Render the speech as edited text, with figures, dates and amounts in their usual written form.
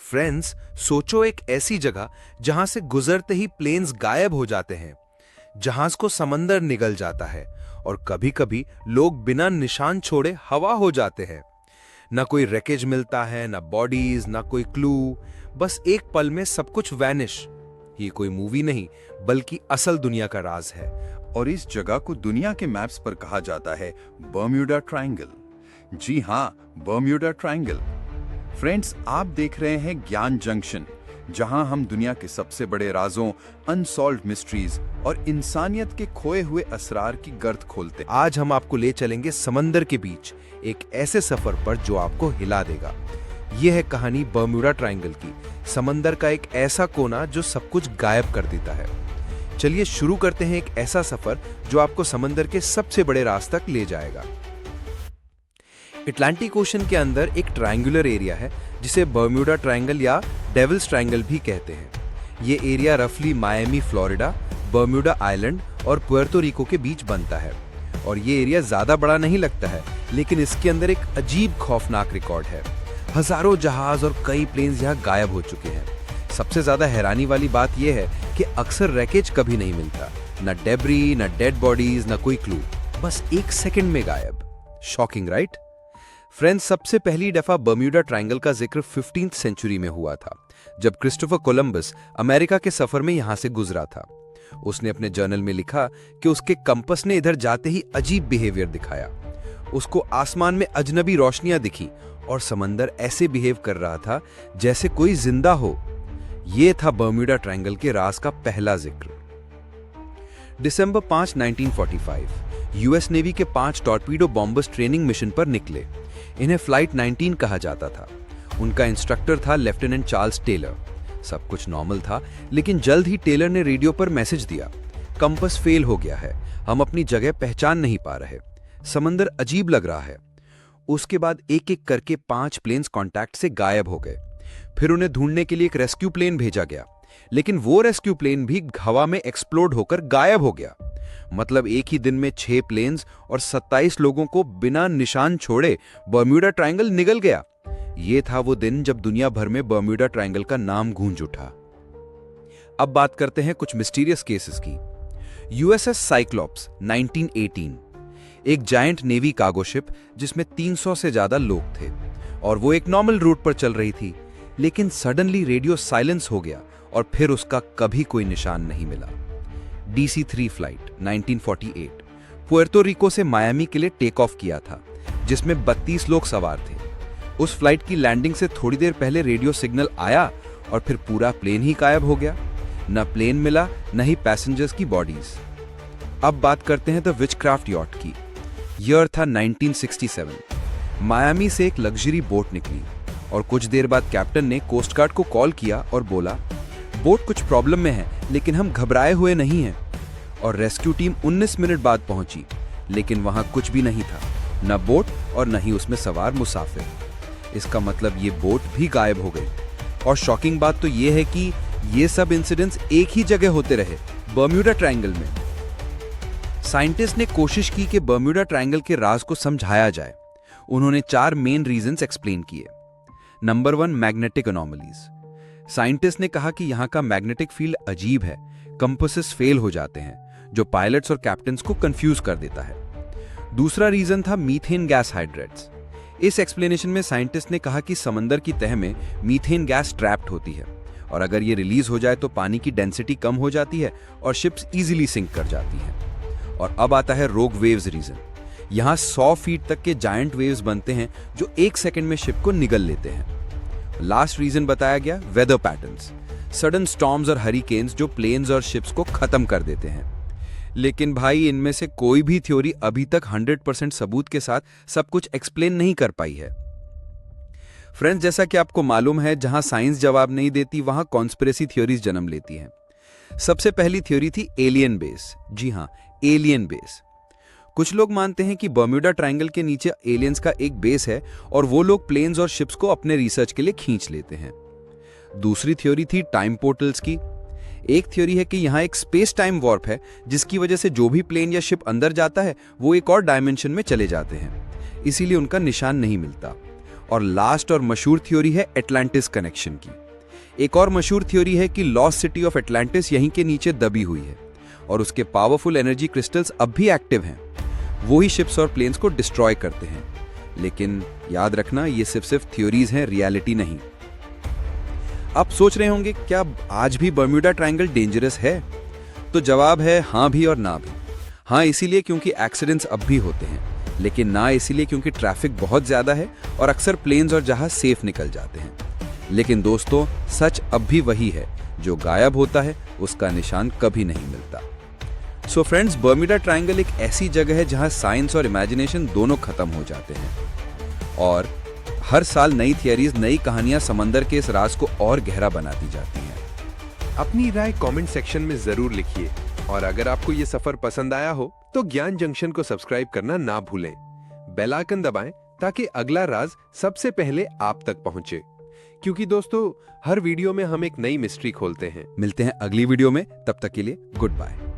Friends, सोचो एक ऐसी जगह जहां से गुजरते ही प्लेन्स गायब हो जाते हैं, जहाज को समंदर निगल जाता है और कभी-कभी लोग बिना निशान छोड़े हवा हो जाते हैं। ना कोई रेकेज मिलता है, ना बॉडीज, ना कोई क्लू, बस एक पल में सब कुछ वैनिश। ये कोई मूवी नहीं, बल्कि असल दुनिया का राज है। और इस जगह को दुनिया के मैप्स पर कहा जाता है बर्म्यूडा ट्रायंगल। जी हाँ, बर्म्यूडा ट्रायंगल। फ्रेंड्स, आप देख रहे हैं ज्ञान जंक्शन, जहां हम दुनिया के सबसे बड़े राजों, अनसॉल्व्ड मिस्ट्रीज और इंसानियत के खोए हुए असरार की गर्त खोलते हैं। आज हम आपको ले चलेंगे समंदर के बीच एक ऐसे सफर पर जो आपको हिला देगा। यह है कहानी बर्म्यूडा ट्रायंगल की, समंदर का एक ऐसा कोना जो सब कुछ गायब कर देता है। चलिए शुरू करते हैं एक ऐसा सफर जो आपको समंदर के सबसे बड़े राज तक ले जाएगा। अटलांटिक ओशन के अंदर एक ट्रायंगुलर एरिया है जिसे बर्म्यूडा ट्रायंगल या डेविल्स ट्रायंगल भी कहते हैं। ये एरिया रफली मायामी, फ्लोरिडा, बर्म्यूडा आइलैंड और पुएर्तो रिको के बीच बनता है। और ये एरिया ज्यादा बड़ा नहीं लगता है, लेकिन इसके अंदर एक अजीब खौफनाक रिकॉर्ड है। हजारों जहाज और कई प्लेन्स यहाँ गायब हो चुके हैं। सबसे ज्यादा हैरानी वाली बात यह है कि अक्सर रैकेज कभी नहीं मिलता, न डेब्री, न डेड बॉडीज, न कोई क्लू, बस एक सेकंड में गायब। Shocking, right? फ्रेंड्स, सबसे पहली दफा बर्म्यूडा ट्रायंगल का जिक्र 15th सेंचुरी में हुआ था, जब क्रिस्टोफर कोलंबस अमेरिका के सफर में यहां से गुजरा था। उसने अपने जर्नल में लिखा कि उसके कंपस ने इधर जाते ही अजीब बिहेवियर दिखाया। उसको आसमान में अजनबी रोशनियां दिखी और समंदर ऐसे बिहेव कर रहा था जैसे कोई जिंदा हो। यह था बर्म्यूडा ट्रायंगल के राज का पहला जिक्र। दिसंबर 5, 1945 यूएस नेवी के 5 टॉर्पीडो बॉम्बर्स ट्रेनिंग मिशन पर निकले। इन्हें फ्लाइट 19 कहा जाता था। उनका इंस्ट्रक्टर था लेफ्टिनेंट चार्ल्स टेलर। सब कुछ नॉर्मल था, लेकिन जल्द ही टेलर ने रेडियो पर मैसेज दिया, कंपस फेल हो गया है, हम अपनी जगह पहचान नहीं पा रहे, समंदर अजीब लग रहा है। उसके बाद एक एक करके 5 प्लेन्स कॉन्टैक्ट से गायब हो गए। फिर उन्हें ढूंढने के लिए एक रेस्क्यू प्लेन भेजा गया, लेकिन वो रेस्क्यू प्लेन भी हवा में एक्सप्लोड होकर गायब हो गया। मतलब एक ही दिन में 6 प्लेन्स और 27 लोगों को बिना निशान छोड़े बर्म्यूडा ट्रायंगल निगल गया। ये था वो दिन जब दुनिया भर में बर्म्यूडा ट्रायंगल का नाम गूंज उठा। अब बात करते हैं कुछ मिस्टीरियस केसेस की। यूएसएस साइक्लोप्स 1918, एक जायंट नेवी कार्गो शिप जिसमें 300 से ज्यादा लोग थे और वो एक नॉर्मल रूट पर चल रही थी, लेकिन सडनली रेडियो साइलेंस हो गया और फिर उसका कभी कोई निशान नहीं मिला। DC-3 फ्लाइट 1948 पुएर्तो रिको से मायामी के लिए टेक ऑफ किया था, जिसमें 32 लोग सवार थे। उस फ्लाइट की लैंडिंग से थोड़ी देर पहले रेडियो सिग्नल आया और फिर पूरा प्लेन ही गायब हो गया। न प्लेन मिला, न ही पैसेंजर्स की बॉडीज। अब बात करते हैं द विचक्राफ्ट यॉट की। ईयर था 1967। मायामी से एक लग्जरी बोट निकली और कुछ देर बाद कैप्टन ने कोस्ट गार्ड को कॉल किया और बोला, बोट कुछ प्रॉब्लम में है, लेकिन हम घबराए हुए नहीं हैं। और रेस्क्यू टीम 19 मिनट बाद पहुंची, लेकिन वहां कुछ भी नहीं था, न बोट और न ही उसमें सवार मुसाफिर। इसका मतलब ये बोट भी गायब हो गई। और शॉकिंग बात तो ये है कि ये सब इंसिडेंट्स एक ही जगह होते रहे, बर्म्यूडा ट्रायंगल में। साइंटिस्ट ने कोशिश की कि बर्म्यूडा ट्रायंगल के राज को समझाया जाए। उन्होंने 4 मेन रीजंस एक्सप्लेन किए। Number 1, magnetic anomalies. साइंटिस्ट ने कहा कि यहां का मैग्नेटिक फील्ड अजीब है, कंपासेस फेल हो जाते हैं, जो पायलट्स और कैप्टन्स को कंफ्यूज कर देता है। दूसरा रीजन था मीथेन गैस हाइड्रेट्स। इस एक्सप्लेनेशन में साइंटिस्ट ने कहा कि समंदर की तह में मीथेन गैस ट्रैप्ड होती है और अगर ये रिलीज हो जाए तो पानी की डेंसिटी कम हो जाती है और शिप्स इजीली सिंक कर जाती हैं। और अब आता है रोग वेव्स रीजन। यहां 100 फीट तक के जायंट वेव्स बनते हैं जो 1 सेकंड में शिप को निगल लेते हैं। लास्ट रीजन बताया गया वेदर पैटर्न्स, सडन स्टॉर्म्स और हरिकेन्स जो प्लेन्स और शिप्स को खत्म कर देते हैं। लेकिन भाई, इनमें से कोई भी थ्योरी अभी तक 100% सबूत के साथ सब कुछ एक्सप्लेन नहीं कर पाई है। फ्रेंड्स, जैसा कि आपको मालूम है, जहां साइंस जवाब नहीं देती वहां कॉन्स्पिरेसी थ्योरीज जन्म लेती हैं। सबसे पहली थ्योरी थी एलियन बेस। जी हां, एलियन बेस। कुछ लोग मानते हैं कि बर्म्यूडा ट्रायंगल के नीचे एलियंस का एक बेस है और वो लोग प्लेन्स और शिप्स को अपने रिसर्च के लिए खींच लेते हैं। दूसरी थ्योरी थी टाइम पोर्टल्स की। एक थ्योरी है कि यहाँ एक स्पेस टाइम वॉर्प है, जिसकी वजह से जो भी प्लेन या शिप अंदर जाता है वो एक और डायमेंशन में चले जाते हैं, इसीलिए उनका निशान नहीं मिलता। और लास्ट और मशहूर थ्योरी है एटलांटिस कनेक्शन की। एक और मशहूर थ्योरी है कि लॉस्ट सिटी ऑफ एटलांटिस यहीं के नीचे दबी हुई है और उसके पावरफुल एनर्जी क्रिस्टल्स अब भी एक्टिव हैं। वो ही शिप्स और प्लेन्स को डिस्ट्रॉय करते हैं। लेकिन याद रखना, ये सिर्फ थ्योरीज हैं, रियलिटी नहीं। आप सोच रहे होंगे क्या आज भी बर्म्यूडा ट्रायंगल डेंजरस है? तो जवाब है हाँ भी और ना भी। हाँ इसीलिए क्योंकि एक्सीडेंट्स अब भी होते हैं, लेकिन ना इसीलिए क्योंकि ट्रैफिक बहुत ज्यादा है और अक्सर प्लेन्स और जहाज सेफ निकल जाते हैं। लेकिन दोस्तों, सच अब भी वही है, जो गायब होता है उसका निशान कभी नहीं मिलता। सो फ्रेंड्स, बर्म्यूडा ट्रायंगल एक ऐसी जगह है जहां साइंस और इमेजिनेशन दोनों खत्म हो जाते हैं और हर साल नई थियरीज, नई कहानियां समंदर के इस राज को और गहरा बनाती जाती हैं। अपनी राय कमेंट सेक्शन में जरूर लिखिए और अगर आपको ये सफर पसंद आया हो तो ज्ञान जंक्शन को सब्सक्राइब करना ना भूलें। बेल आइकन दबाएं ताकि अगला राज सबसे पहले आप तक पहुंचे, क्योंकि दोस्तों हर वीडियो में हम एक नई मिस्ट्री खोलते हैं। मिलते हैं अगली वीडियो में, तब तक के लिए गुड बाय।